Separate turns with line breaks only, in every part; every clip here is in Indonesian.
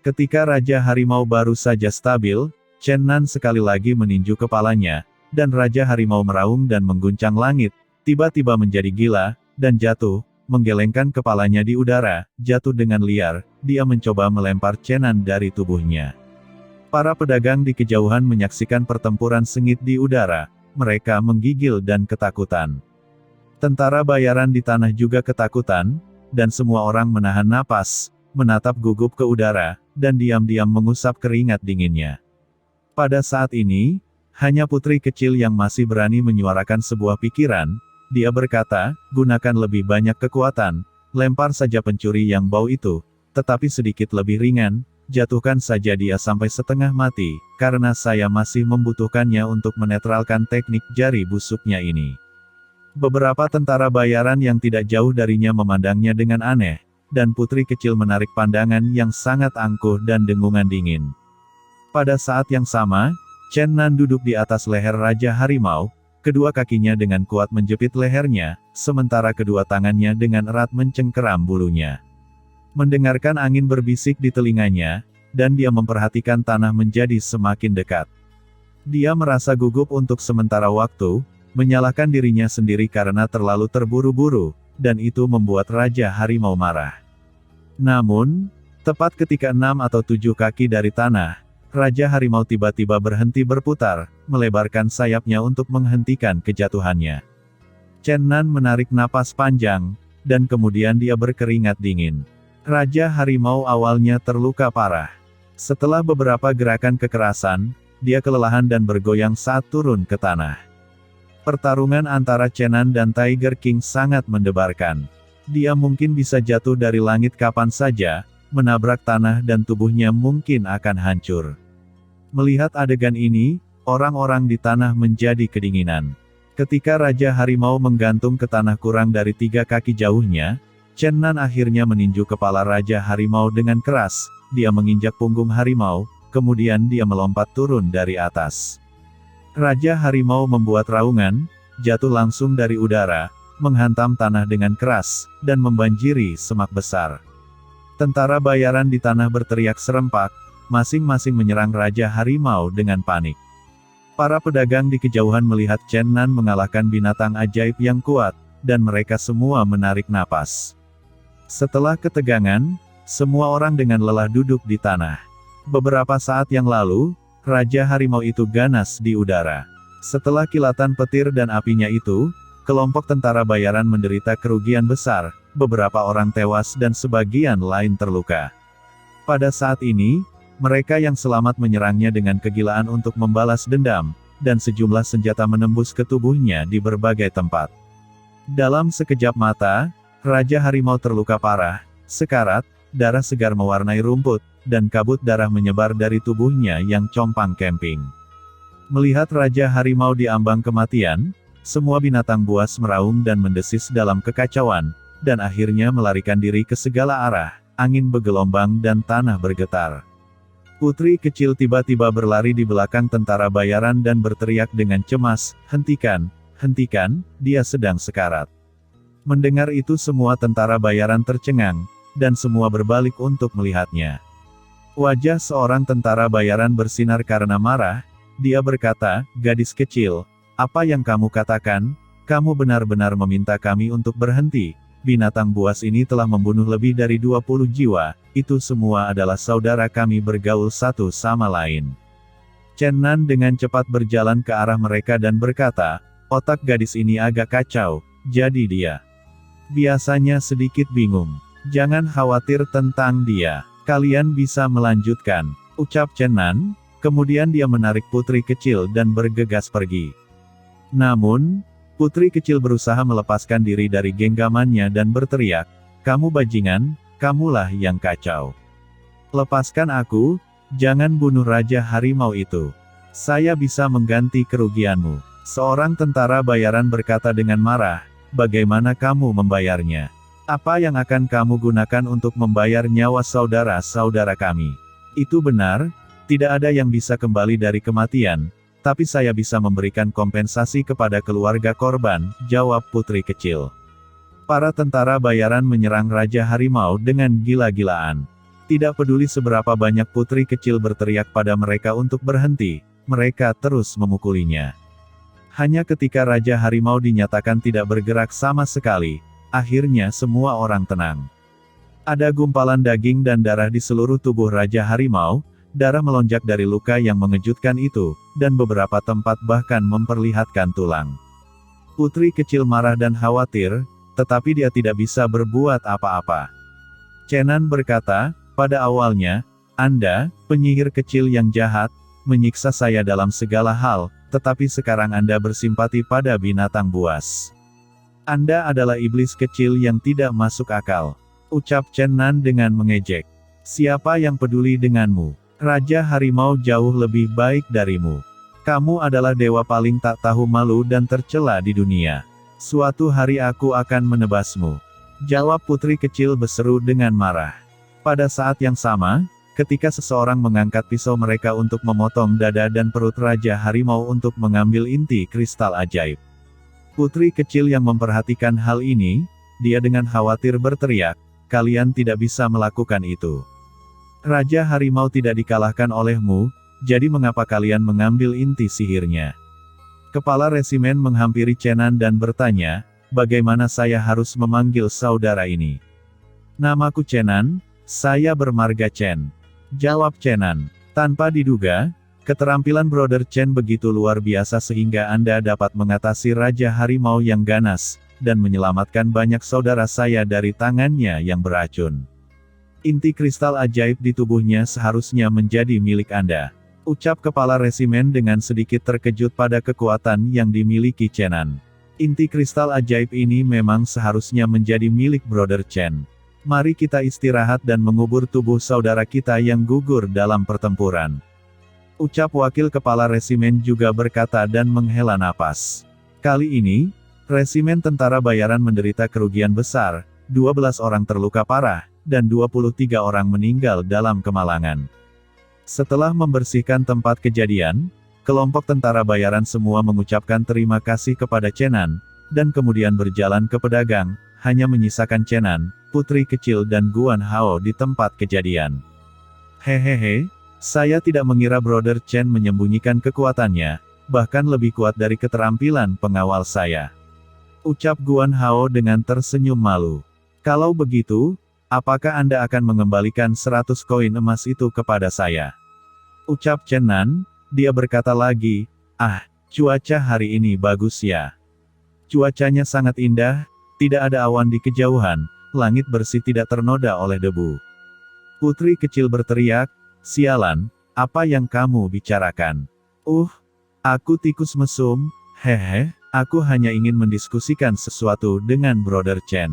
Ketika Raja Harimau baru saja stabil, Chen Nan sekali lagi meninju kepalanya, dan Raja Harimau meraung dan mengguncang langit, tiba-tiba menjadi gila, dan jatuh, menggelengkan kepalanya di udara, jatuh dengan liar, dia mencoba melempar Chen Nan dari tubuhnya. Para pedagang di kejauhan menyaksikan pertempuran sengit di udara, mereka menggigil dan ketakutan. Tentara bayaran di tanah juga ketakutan, dan semua orang menahan napas, menatap gugup ke udara, dan diam-diam mengusap keringat dinginnya. Pada saat ini, hanya putri kecil yang masih berani menyuarakan sebuah pikiran. Dia berkata, gunakan lebih banyak kekuatan, lempar saja pencuri yang bau itu, tetapi sedikit lebih ringan, jatuhkan saja dia sampai setengah mati, karena saya masih membutuhkannya untuk menetralkan teknik jari busuknya ini. Beberapa tentara bayaran yang tidak jauh darinya memandangnya dengan aneh, dan putri kecil menarik pandangan yang sangat angkuh dan dengungan dingin. Pada saat yang sama, Chen Nan duduk di atas leher Raja Harimau, kedua kakinya dengan kuat menjepit lehernya, sementara kedua tangannya dengan erat mencengkeram bulunya. Mendengarkan angin berbisik di telinganya, dan dia memperhatikan tanah menjadi semakin dekat. Dia merasa gugup untuk sementara waktu, menyalahkan dirinya sendiri karena terlalu terburu-buru, dan itu membuat Raja Harimau marah. Namun, tepat ketika 6 atau 7 kaki dari tanah, Raja Harimau tiba-tiba berhenti berputar, melebarkan sayapnya untuk menghentikan kejatuhannya. Chen Nan menarik napas panjang, dan kemudian dia berkeringat dingin. Raja Harimau awalnya terluka parah. Setelah beberapa gerakan kekerasan, dia kelelahan dan bergoyang saat turun ke tanah. Pertarungan antara Chen Nan dan Tiger King sangat mendebarkan. Dia mungkin bisa jatuh dari langit kapan saja, menabrak tanah dan tubuhnya mungkin akan hancur. Melihat adegan ini, orang-orang di tanah menjadi kedinginan. Ketika Raja Harimau menggantung ke tanah kurang dari 3 kaki jauhnya, Chen Nan akhirnya meninju kepala Raja Harimau dengan keras, dia menginjak punggung harimau, kemudian dia melompat turun dari atas. Raja Harimau membuat raungan, jatuh langsung dari udara, menghantam tanah dengan keras, dan membanjiri semak besar. Tentara bayaran di tanah berteriak serempak, masing-masing menyerang Raja Harimau dengan panik. Para pedagang di kejauhan melihat Chen Nan mengalahkan binatang ajaib yang kuat, dan mereka semua menarik napas. Setelah ketegangan, semua orang dengan lelah duduk di tanah. Beberapa saat yang lalu, Raja Harimau itu ganas di udara. Setelah kilatan petir dan apinya itu, kelompok tentara bayaran menderita kerugian besar, beberapa orang tewas dan sebagian lain terluka. Pada saat ini, mereka yang selamat menyerangnya dengan kegilaan untuk membalas dendam, dan sejumlah senjata menembus ke tubuhnya di berbagai tempat. Dalam sekejap mata, Raja Harimau terluka parah, sekarat, darah segar mewarnai rumput, dan kabut darah menyebar dari tubuhnya yang compang-camping. Melihat Raja Harimau di ambang kematian, semua binatang buas meraung dan mendesis dalam kekacauan, dan akhirnya melarikan diri ke segala arah, angin bergelombang dan tanah bergetar. Putri kecil tiba-tiba berlari di belakang tentara bayaran dan berteriak dengan cemas, "Hentikan, hentikan, dia sedang sekarat." Mendengar itu semua tentara bayaran tercengang, dan semua berbalik untuk melihatnya. Wajah seorang tentara bayaran bersinar karena marah, dia berkata, "Gadis kecil, apa yang kamu katakan? Kamu benar-benar meminta kami untuk berhenti. Binatang buas ini telah membunuh lebih dari 20 jiwa, itu semua adalah saudara kami bergaul satu sama lain." Chen Nan dengan cepat berjalan ke arah mereka dan berkata, "Otak gadis ini agak kacau, jadi dia biasanya sedikit bingung. Jangan khawatir tentang dia. Kalian bisa melanjutkan," ucap Chen Nan, kemudian dia menarik putri kecil dan bergegas pergi. Namun, putri kecil berusaha melepaskan diri dari genggamannya dan berteriak, "Kamu bajingan, kamulah yang kacau. Lepaskan aku, jangan bunuh Raja Harimau itu. Saya bisa mengganti kerugianmu." Seorang tentara bayaran berkata dengan marah, "Bagaimana kamu membayarnya? Apa yang akan kamu gunakan untuk membayar nyawa saudara-saudara kami?" "Itu benar, tidak ada yang bisa kembali dari kematian, tapi saya bisa memberikan kompensasi kepada keluarga korban," jawab putri kecil. Para tentara bayaran menyerang Raja Harimau dengan gila-gilaan. Tidak peduli seberapa banyak putri kecil berteriak pada mereka untuk berhenti, mereka terus memukulinya. Hanya ketika Raja Harimau dinyatakan tidak bergerak sama sekali, akhirnya semua orang tenang. Ada gumpalan daging dan darah di seluruh tubuh Raja Harimau, darah melonjak dari luka yang mengejutkan itu, dan beberapa tempat bahkan memperlihatkan tulang. Putri kecil marah dan khawatir, tetapi dia tidak bisa berbuat apa-apa. Chenan berkata, pada awalnya, Anda, penyihir kecil yang jahat, menyiksa saya dalam segala hal, tetapi sekarang Anda bersimpati pada binatang buas. Anda adalah iblis kecil yang tidak masuk akal. Ucap Chenan dengan mengejek. Siapa yang peduli denganmu? Raja Harimau jauh lebih baik darimu. Kamu adalah dewa paling tak tahu malu dan tercela di dunia. Suatu hari aku akan menebasmu. Jawab putri kecil berseru dengan marah. Pada saat yang sama, ketika seseorang mengangkat pisau mereka untuk memotong dada dan perut Raja Harimau untuk mengambil inti kristal ajaib. Putri kecil yang memperhatikan hal ini, dia dengan khawatir berteriak, kalian tidak bisa melakukan itu. Raja Harimau tidak dikalahkan olehmu, jadi mengapa kalian mengambil inti sihirnya? Kepala resimen menghampiri Chenan dan bertanya, bagaimana saya harus memanggil saudara ini? Namaku Chenan, saya bermarga Chen. Jawab Chenan. Tanpa diduga, keterampilan Brother Chen begitu luar biasa sehingga Anda dapat mengatasi Raja Harimau yang ganas, dan menyelamatkan banyak saudara saya dari tangannya yang beracun. Inti kristal ajaib di tubuhnya seharusnya menjadi milik Anda. Ucap kepala resimen dengan sedikit terkejut pada kekuatan yang dimiliki Chenan. Inti kristal ajaib ini memang seharusnya menjadi milik Brother Chen. Mari kita istirahat dan mengubur tubuh saudara kita yang gugur dalam pertempuran. Ucap wakil kepala resimen juga berkata dan menghela napas. Kali ini, resimen tentara bayaran menderita kerugian besar, 12 orang terluka parah, dan 23 orang meninggal dalam kemalangan. Setelah membersihkan tempat kejadian, kelompok tentara bayaran semua mengucapkan terima kasih kepada Chenan, dan kemudian berjalan ke pedagang, hanya menyisakan Chenan, putri kecil dan Guan Hao di tempat kejadian. Hehehe, saya tidak mengira Brother Chen menyembunyikan kekuatannya, bahkan lebih kuat dari keterampilan pengawal saya. Ucap Guan Hao dengan tersenyum malu. Kalau begitu, apakah Anda akan mengembalikan 100 koin emas itu kepada saya? Ucap Chenan, dia berkata lagi, cuaca hari ini bagus ya. Cuacanya sangat indah, tidak ada awan di kejauhan, langit bersih tidak ternoda oleh debu. Putri kecil berteriak, sialan, apa yang kamu bicarakan? Aku tikus mesum, aku hanya ingin mendiskusikan sesuatu dengan Brother Chen.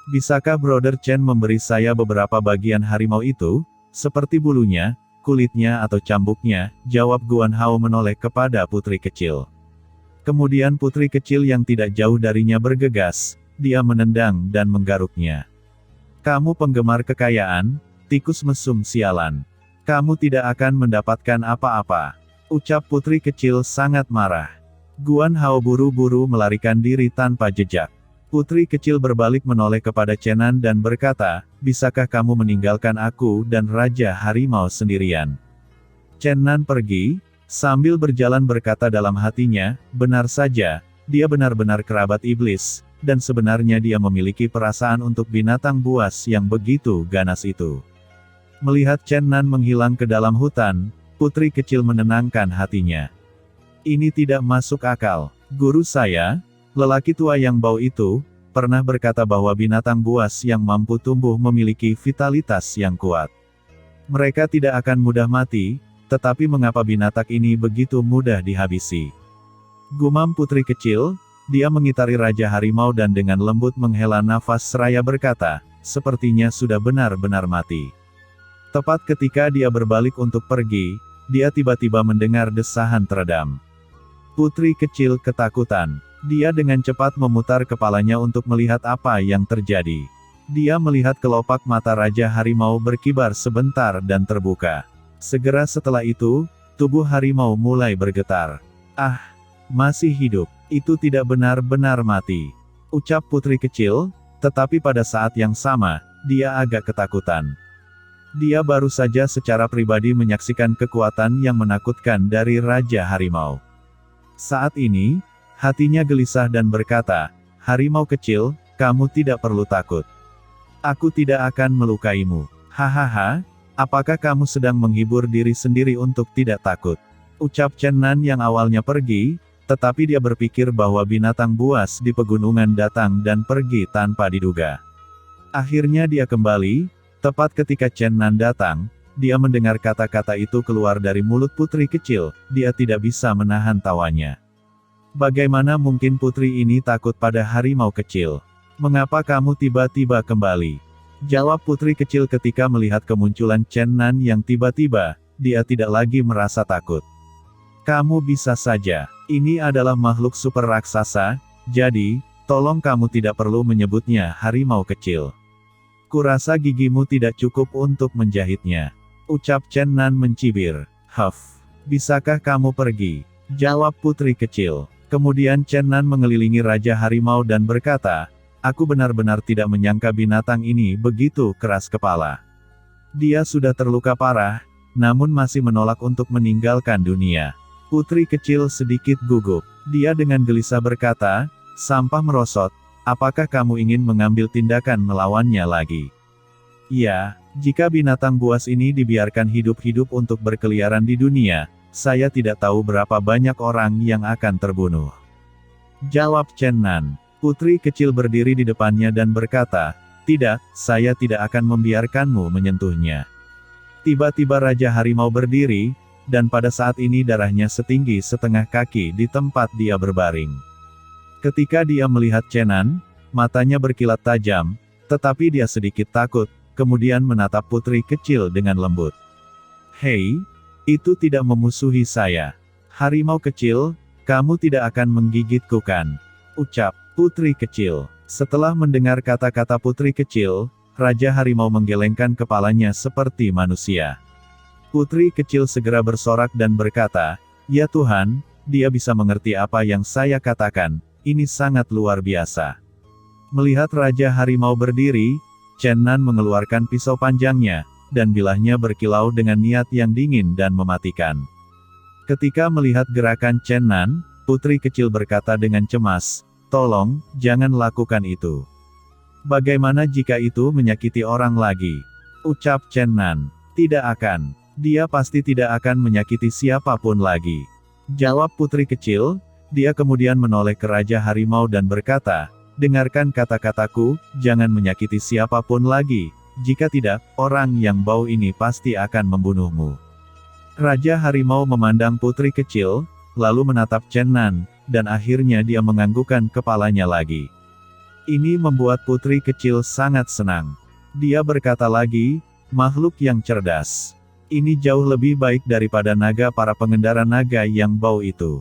Bisakah Brother Chen memberi saya beberapa bagian harimau itu, seperti bulunya, kulitnya atau cambuknya? Jawab Guan Hao menoleh kepada putri kecil. Kemudian putri kecil yang tidak jauh darinya bergegas, dia menendang dan menggaruknya. Kamu penggemar kekayaan, tikus mesum sialan. Kamu tidak akan mendapatkan apa-apa. Ucap putri kecil sangat marah. Guan Hao buru-buru melarikan diri tanpa jejak. Putri kecil berbalik menoleh kepada Chenan dan berkata, bisakah kamu meninggalkan aku dan Raja Harimau sendirian? Chenan pergi, sambil berjalan berkata dalam hatinya, benar saja, dia benar-benar kerabat iblis, dan sebenarnya dia memiliki perasaan untuk binatang buas yang begitu ganas itu. Melihat Chenan menghilang ke dalam hutan, putri kecil menenangkan hatinya. Ini tidak masuk akal. Guru saya, lelaki tua yang bau itu, pernah berkata bahwa binatang buas yang mampu tumbuh memiliki vitalitas yang kuat. Mereka tidak akan mudah mati, tetapi mengapa binatang ini begitu mudah dihabisi? Gumam putri kecil, dia mengitari Raja Harimau dan dengan lembut menghela nafas seraya berkata, sepertinya sudah benar-benar mati. Tepat ketika dia berbalik untuk pergi, dia tiba-tiba mendengar desahan teredam. Putri kecil ketakutan. Dia dengan cepat memutar kepalanya untuk melihat apa yang terjadi. Dia melihat kelopak mata Raja Harimau berkibar sebentar dan terbuka. Segera setelah itu, tubuh harimau mulai bergetar. Masih hidup. Itu tidak benar-benar mati. Ucap putri kecil, tetapi pada saat yang sama, dia agak ketakutan. Dia baru saja secara pribadi menyaksikan kekuatan yang menakutkan dari Raja Harimau. Saat ini, hatinya gelisah dan berkata, "Harimau kecil, kamu tidak perlu takut. Aku tidak akan melukaimu." "Hahaha, apakah kamu sedang menghibur diri sendiri untuk tidak takut?" ucap Chen Nan yang awalnya pergi, tetapi dia berpikir bahwa binatang buas di pegunungan datang dan pergi tanpa diduga. Akhirnya dia kembali, tepat ketika Chen Nan datang, dia mendengar kata-kata itu keluar dari mulut putri kecil, dia tidak bisa menahan tawanya. Bagaimana mungkin putri ini takut pada harimau kecil? "Mengapa kamu tiba-tiba kembali?" jawab putri kecil ketika melihat kemunculan Chen Nan yang tiba-tiba, dia tidak lagi merasa takut. "Kamu bisa saja. Ini adalah makhluk super raksasa, jadi, tolong kamu tidak perlu menyebutnya harimau kecil. Kurasa gigimu tidak cukup untuk menjahitnya," ucap Chen Nan mencibir. "Huff, bisakah kamu pergi?" jawab putri kecil. Kemudian Chen Nan mengelilingi Raja Harimau dan berkata, "Aku benar-benar tidak menyangka binatang ini begitu keras kepala. Dia sudah terluka parah, namun masih menolak untuk meninggalkan dunia." Putri kecil sedikit gugup. Dia dengan gelisah berkata, "Sampah merosot, apakah kamu ingin mengambil tindakan melawannya lagi?" "Ya, jika binatang buas ini dibiarkan hidup-hidup untuk berkeliaran di dunia, saya tidak tahu berapa banyak orang yang akan terbunuh," jawab Chen Nan. Putri kecil berdiri di depannya dan berkata, "Tidak, saya tidak akan membiarkanmu menyentuhnya." Tiba-tiba Raja Harimau berdiri, dan pada saat ini darahnya setinggi setengah kaki di tempat dia berbaring. Ketika dia melihat Chen Nan, matanya berkilat tajam, tetapi dia sedikit takut, kemudian menatap putri kecil dengan lembut. "Hei, itu tidak memusuhi saya. Harimau kecil, kamu tidak akan menggigitku kan?" ucap putri kecil. Setelah mendengar kata-kata putri kecil, Raja Harimau menggelengkan kepalanya seperti manusia. Putri kecil segera bersorak dan berkata, "Ya Tuhan, dia bisa mengerti apa yang saya katakan, ini sangat luar biasa." Melihat Raja Harimau berdiri, Chen Nan mengeluarkan pisau panjangnya, dan bilahnya berkilau dengan niat yang dingin dan mematikan. Ketika melihat gerakan Chen Nan, putri kecil berkata dengan cemas, "Tolong, jangan lakukan itu. Bagaimana jika itu menyakiti orang lagi?" ucap Chen Nan. "Tidak akan. Dia pasti tidak akan menyakiti siapapun lagi," jawab putri kecil. Dia kemudian menoleh ke Raja Harimau dan berkata, "Dengarkan kata-kataku, jangan menyakiti siapapun lagi, jika tidak, orang yang bau ini pasti akan membunuhmu." Raja Harimau memandang putri kecil, lalu menatap Chen Nan, dan akhirnya dia menganggukkan kepalanya lagi. Ini membuat putri kecil sangat senang. Dia berkata lagi, "Makhluk yang cerdas. Ini jauh lebih baik daripada naga para pengendara naga yang bau itu.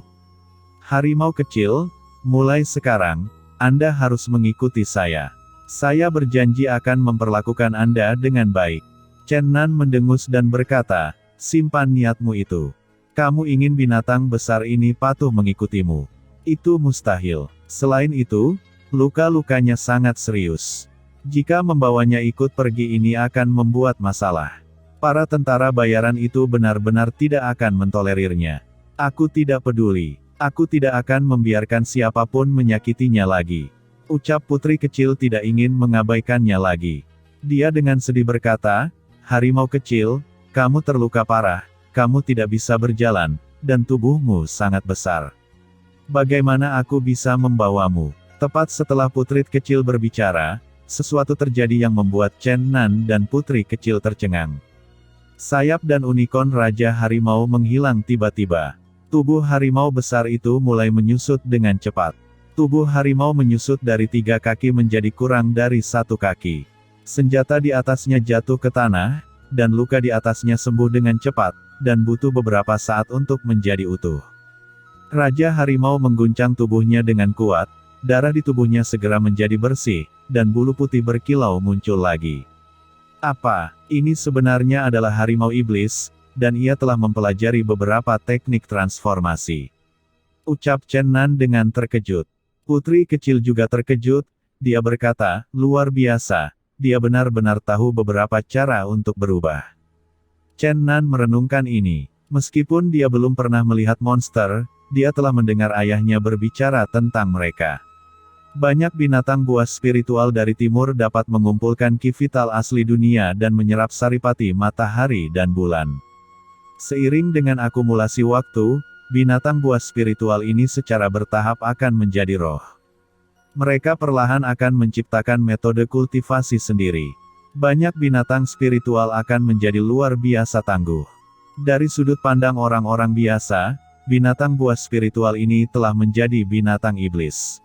Harimau kecil, mulai sekarang, Anda harus mengikuti saya. Saya berjanji akan memperlakukan Anda dengan baik." Chen Nan mendengus dan berkata, "Simpan niatmu itu. Kamu ingin binatang besar ini patuh mengikutimu. Itu mustahil. Selain itu, luka-lukanya sangat serius. Jika membawanya ikut pergi ini akan membuat masalah. Para tentara bayaran itu benar-benar tidak akan mentolerirnya. Aku tidak peduli. Aku tidak akan membiarkan siapapun menyakitinya lagi," ucap putri kecil tidak ingin mengabaikannya lagi. Dia dengan sedih berkata, "Harimau kecil, kamu terluka parah, kamu tidak bisa berjalan, dan tubuhmu sangat besar. Bagaimana aku bisa membawamu?" Tepat setelah putri kecil berbicara, sesuatu terjadi yang membuat Chen Nan dan putri kecil tercengang. Sayap dan unicorn Raja Harimau menghilang tiba-tiba. Tubuh harimau besar itu mulai menyusut dengan cepat. Tubuh harimau menyusut dari 3 kaki menjadi kurang dari 1 kaki. Senjata di atasnya jatuh ke tanah, dan luka di atasnya sembuh dengan cepat, dan butuh beberapa saat untuk menjadi utuh. Raja Harimau mengguncang tubuhnya dengan kuat, darah di tubuhnya segera menjadi bersih, dan bulu putih berkilau muncul lagi. "Apa, ini sebenarnya adalah harimau iblis, dan ia telah mempelajari beberapa teknik transformasi," ucap Chen Nan dengan terkejut. Putri kecil juga terkejut, dia berkata, "Luar biasa, dia benar-benar tahu beberapa cara untuk berubah. Chen Nan merenungkan ini. Meskipun dia belum pernah melihat monster, dia telah mendengar ayahnya berbicara tentang mereka. Banyak binatang buas spiritual dari timur dapat mengumpulkan ki vital asli dunia dan menyerap saripati matahari dan bulan. Seiring dengan akumulasi waktu, binatang buas spiritual ini secara bertahap akan menjadi roh. Mereka perlahan akan menciptakan metode kultivasi sendiri. Banyak binatang spiritual akan menjadi luar biasa tangguh. Dari sudut pandang orang-orang biasa, binatang buas spiritual ini telah menjadi binatang iblis.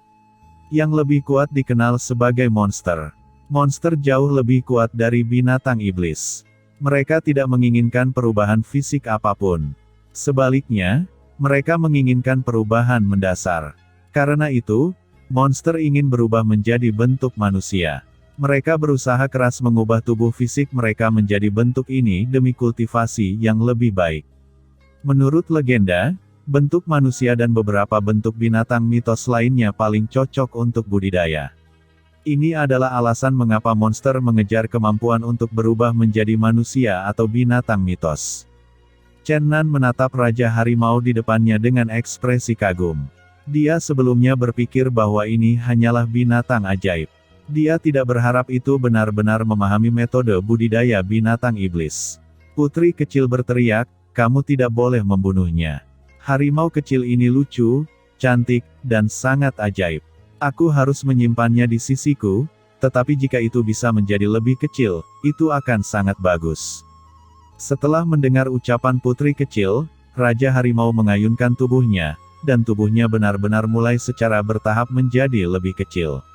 Yang lebih kuat dikenal sebagai monster. Monster jauh lebih kuat dari binatang iblis. Mereka tidak menginginkan perubahan fisik apapun. Sebaliknya, mereka menginginkan perubahan mendasar. Karena itu, monster ingin berubah menjadi bentuk manusia. Mereka berusaha keras mengubah tubuh fisik mereka menjadi bentuk ini demi kultivasi yang lebih baik. Menurut legenda, bentuk manusia dan beberapa bentuk binatang mitos lainnya paling cocok untuk budidaya. Ini adalah alasan mengapa monster mengejar kemampuan untuk berubah menjadi manusia atau binatang mitos. Chen Nan menatap Raja Harimau di depannya dengan ekspresi kagum. Dia sebelumnya berpikir bahwa ini hanyalah binatang ajaib. Dia tidak berharap itu benar-benar memahami metode budidaya binatang iblis. Putri kecil berteriak, "Kamu tidak boleh membunuhnya. Harimau kecil ini lucu, cantik, dan sangat ajaib. Aku harus menyimpannya di sisiku, tetapi jika itu bisa menjadi lebih kecil, itu akan sangat bagus." Setelah mendengar ucapan putri kecil, Raja Harimau mengayunkan tubuhnya, dan tubuhnya benar-benar mulai secara bertahap menjadi lebih kecil.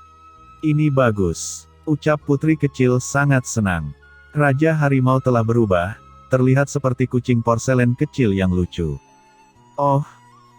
"Ini bagus," ucap putri kecil sangat senang. Raja Harimau telah berubah, terlihat seperti kucing porselen kecil yang lucu. "Oh,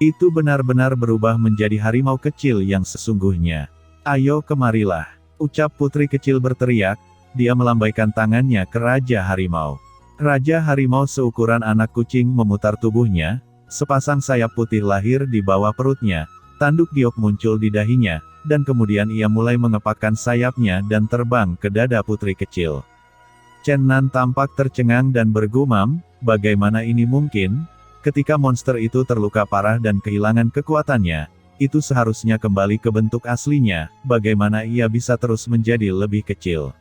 itu benar-benar berubah menjadi harimau kecil yang sesungguhnya. Ayo kemarilah," ucap putri kecil berteriak, dia melambaikan tangannya ke Raja Harimau. Raja Harimau seukuran anak kucing memutar tubuhnya, sepasang sayap putih lahir di bawah perutnya, tanduk giok muncul di dahinya, dan kemudian ia mulai mengepakkan sayapnya dan terbang ke dada putri kecil. Chen Nan tampak tercengang dan bergumam, bagaimana ini mungkin? Ketika monster itu terluka parah dan kehilangan kekuatannya, itu seharusnya kembali ke bentuk aslinya, bagaimana ia bisa terus menjadi lebih kecil.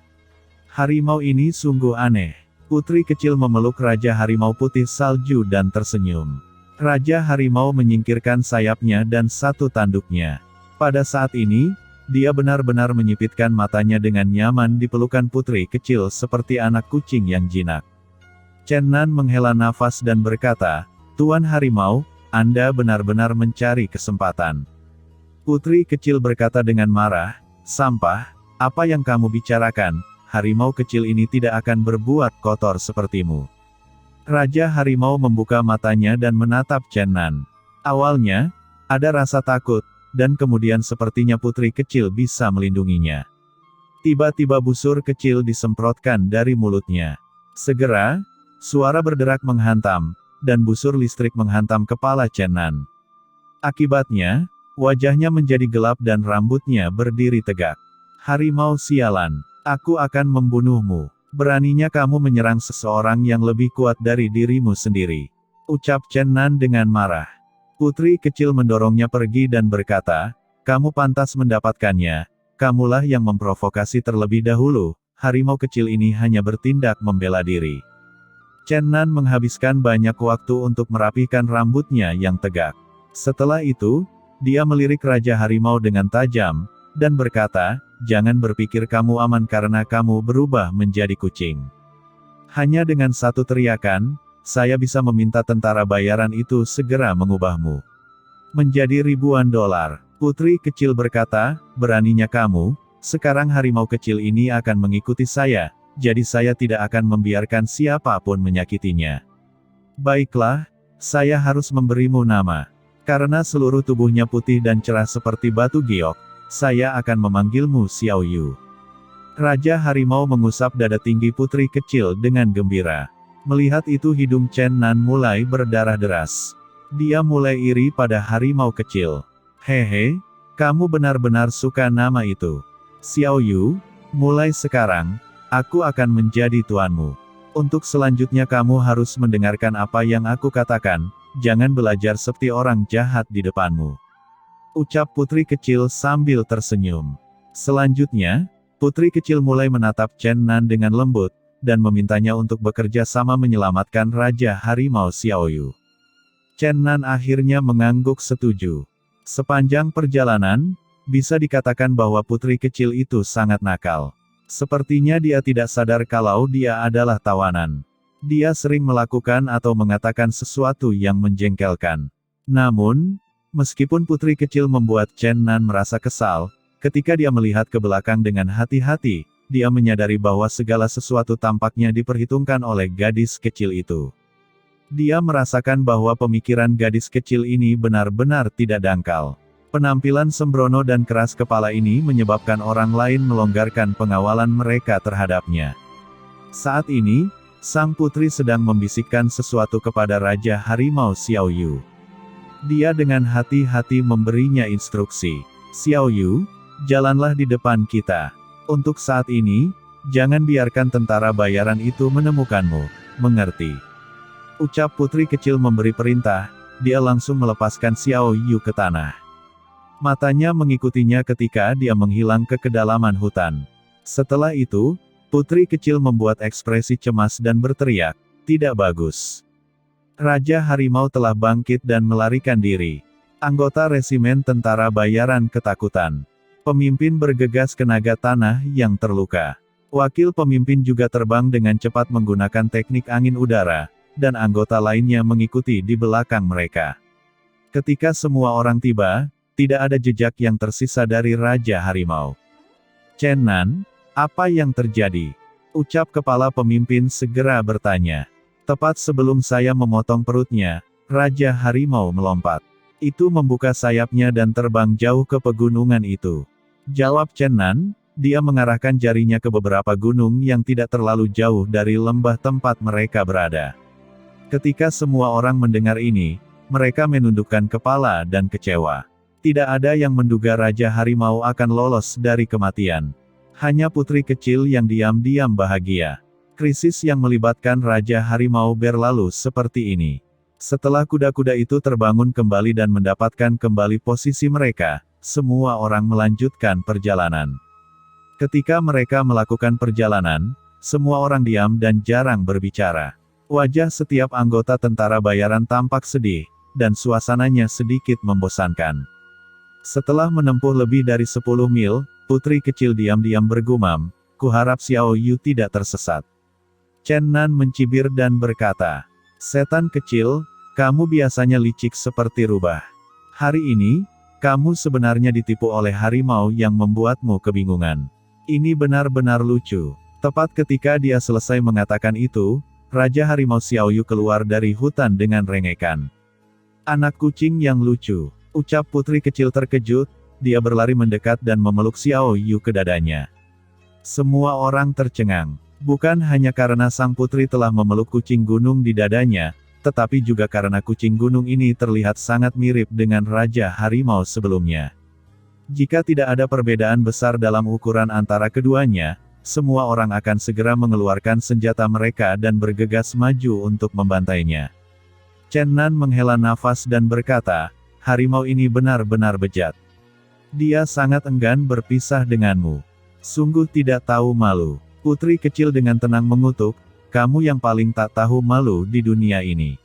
Harimau ini sungguh aneh. Putri kecil memeluk Raja Harimau putih salju dan tersenyum. Raja Harimau menyingkirkan sayapnya dan satu tanduknya. Pada saat ini, dia benar-benar menyipitkan matanya dengan nyaman di pelukan putri kecil seperti anak kucing yang jinak. Chen Nan menghela nafas dan berkata, "Tuan Harimau, Anda benar-benar mencari kesempatan." Putri kecil berkata dengan marah, "Sampah, apa yang kamu bicarakan? Harimau kecil ini tidak akan berbuat kotor sepertimu." Raja Harimau membuka matanya dan menatap Chen Nan. Awalnya, ada rasa takut, dan kemudian sepertinya putri kecil bisa melindunginya. Tiba-tiba busur kecil disemprotkan dari mulutnya. Segera, suara berderak menghantam, dan busur listrik menghantam kepala Chen Nan. Akibatnya, wajahnya menjadi gelap dan rambutnya berdiri tegak. "Harimau sialan, aku akan membunuhmu. Beraninya kamu menyerang seseorang yang lebih kuat dari dirimu sendiri," ucap Chen Nan dengan marah. Putri kecil mendorongnya pergi dan berkata, "Kamu pantas mendapatkannya, kamulah yang memprovokasi terlebih dahulu, harimau kecil ini hanya bertindak membela diri." Chen Nan menghabiskan banyak waktu untuk merapihkan rambutnya yang tegak. Setelah itu, dia melirik Raja Harimau dengan tajam, dan berkata, "Jangan berpikir kamu aman karena kamu berubah menjadi kucing. Hanya dengan satu teriakan, saya bisa meminta tentara bayaran itu segera mengubahmu menjadi ribuan dolar." Putri kecil berkata, "Beraninya kamu, sekarang harimau kecil ini akan mengikuti saya, jadi saya tidak akan membiarkan siapapun menyakitinya. Baiklah, saya harus memberimu nama. Karena seluruh tubuhnya putih dan cerah seperti batu giok, saya akan memanggilmu Xiao Yu." Raja Harimau mengusap dada tinggi putri kecil dengan gembira. Melihat itu hidung Chen Nan mulai berdarah deras. Dia mulai iri pada harimau kecil. "Hehe, kamu benar-benar suka nama itu. Xiao Yu, mulai sekarang, Aku akan menjadi tuanmu. Untuk selanjutnya kamu harus mendengarkan apa yang aku katakan, jangan belajar seperti orang jahat di depanmu. Ucap putri kecil sambil tersenyum. Selanjutnya, putri kecil mulai menatap Chen Nan dengan lembut, dan memintanya untuk bekerja sama menyelamatkan Raja Harimau Xiaoyu. Chen Nan akhirnya mengangguk setuju. Sepanjang perjalanan, bisa dikatakan bahwa putri kecil itu sangat nakal. Sepertinya dia tidak sadar kalau dia adalah tawanan. Dia sering melakukan atau mengatakan sesuatu yang menjengkelkan. Namun, meskipun putri kecil membuat Chen Nan merasa kesal, ketika dia melihat ke belakang dengan hati-hati, dia menyadari bahwa segala sesuatu tampaknya diperhitungkan oleh gadis kecil itu. Dia merasakan bahwa pemikiran gadis kecil ini benar-benar tidak dangkal. Penampilan sembrono dan keras kepala ini menyebabkan orang lain melonggarkan pengawalan mereka terhadapnya. Saat ini, sang putri sedang membisikkan sesuatu kepada Raja Harimau Xiaoyu. Dia dengan hati-hati memberinya instruksi. Xiaoyu, jalanlah di depan kita. Untuk saat ini, jangan biarkan tentara bayaran itu menemukanmu. Mengerti? Ucap putri kecil memberi perintah, dia langsung melepaskan Xiaoyu ke tanah. Matanya mengikutinya ketika dia menghilang ke kedalaman hutan. Setelah itu, putri kecil membuat ekspresi cemas dan berteriak, "Tidak bagus." Raja Harimau telah bangkit dan melarikan diri. Anggota resimen tentara bayaran ketakutan. Pemimpin bergegas ke naga tanah yang terluka. Wakil pemimpin juga terbang dengan cepat menggunakan teknik angin udara, dan anggota lainnya mengikuti di belakang mereka. Ketika semua orang tiba, tidak ada jejak yang tersisa dari Raja Harimau. "Chen Nan, apa yang terjadi?" Ucap kepala pemimpin segera bertanya. "Tepat sebelum saya memotong perutnya, Raja Harimau melompat. Itu membuka sayapnya dan terbang jauh ke pegunungan itu." Jawab Chen Nan, dia mengarahkan jarinya ke beberapa gunung yang tidak terlalu jauh dari lembah tempat mereka berada. Ketika semua orang mendengar ini, mereka menundukkan kepala dan kecewa. Tidak ada yang menduga Raja Harimau akan lolos dari kematian. Hanya putri kecil yang diam-diam bahagia. Krisis yang melibatkan Raja Harimau berlalu seperti ini. Setelah kuda-kuda itu terbangun kembali dan mendapatkan kembali posisi mereka, semua orang melanjutkan perjalanan. Ketika mereka melakukan perjalanan, semua orang diam dan jarang berbicara. Wajah setiap anggota tentara bayaran tampak sedih, dan suasananya sedikit membosankan. Setelah menempuh lebih dari 10 mil, putri kecil diam-diam bergumam, "Kuharap Xiaoyu tidak tersesat." Chen Nan mencibir dan berkata, "Setan kecil, kamu biasanya licik seperti rubah. Hari ini, kamu sebenarnya ditipu oleh harimau yang membuatmu kebingungan." Ini benar-benar lucu. Tepat ketika dia selesai mengatakan itu, Raja Harimau Xiaoyu keluar dari hutan dengan rengekan. "Anak kucing yang lucu," ucap putri kecil terkejut, dia berlari mendekat dan memeluk Xiaoyu ke dadanya. Semua orang tercengang. Bukan hanya karena sang putri telah memeluk kucing gunung di dadanya, tetapi juga karena kucing gunung ini terlihat sangat mirip dengan Raja Harimau sebelumnya. Jika tidak ada perbedaan besar dalam ukuran antara keduanya, semua orang akan segera mengeluarkan senjata mereka dan bergegas maju untuk membantainya. Chen Nan menghela nafas dan berkata, "Harimau ini benar-benar bejat. Dia sangat enggan berpisah denganmu. Sungguh tidak tahu malu." Putri kecil dengan tenang mengutuk, "Kamu yang paling tak tahu malu di dunia ini."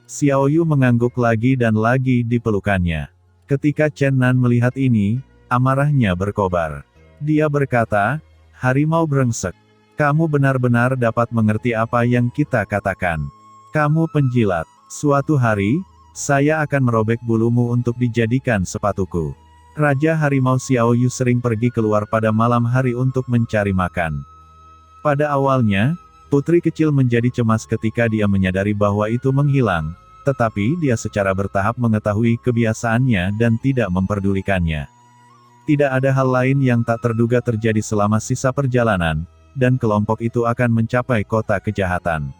Xiaoyu mengangguk lagi dan lagi di pelukannya. Ketika Chen Nan melihat ini, amarahnya berkobar. Dia berkata, "Harimau brengsek. Kamu benar-benar dapat mengerti apa yang kita katakan. Kamu penjilat. Suatu hari, saya akan merobek bulumu untuk dijadikan sepatuku." Raja Harimau Xiaoyu sering pergi keluar pada malam hari untuk mencari makan. Pada awalnya, putri kecil menjadi cemas ketika dia menyadari bahwa itu menghilang, tetapi dia secara bertahap mengetahui kebiasaannya dan tidak memperdulikannya. Tidak ada hal lain yang tak terduga terjadi selama sisa perjalanan, dan kelompok itu akan mencapai kota kejahatan.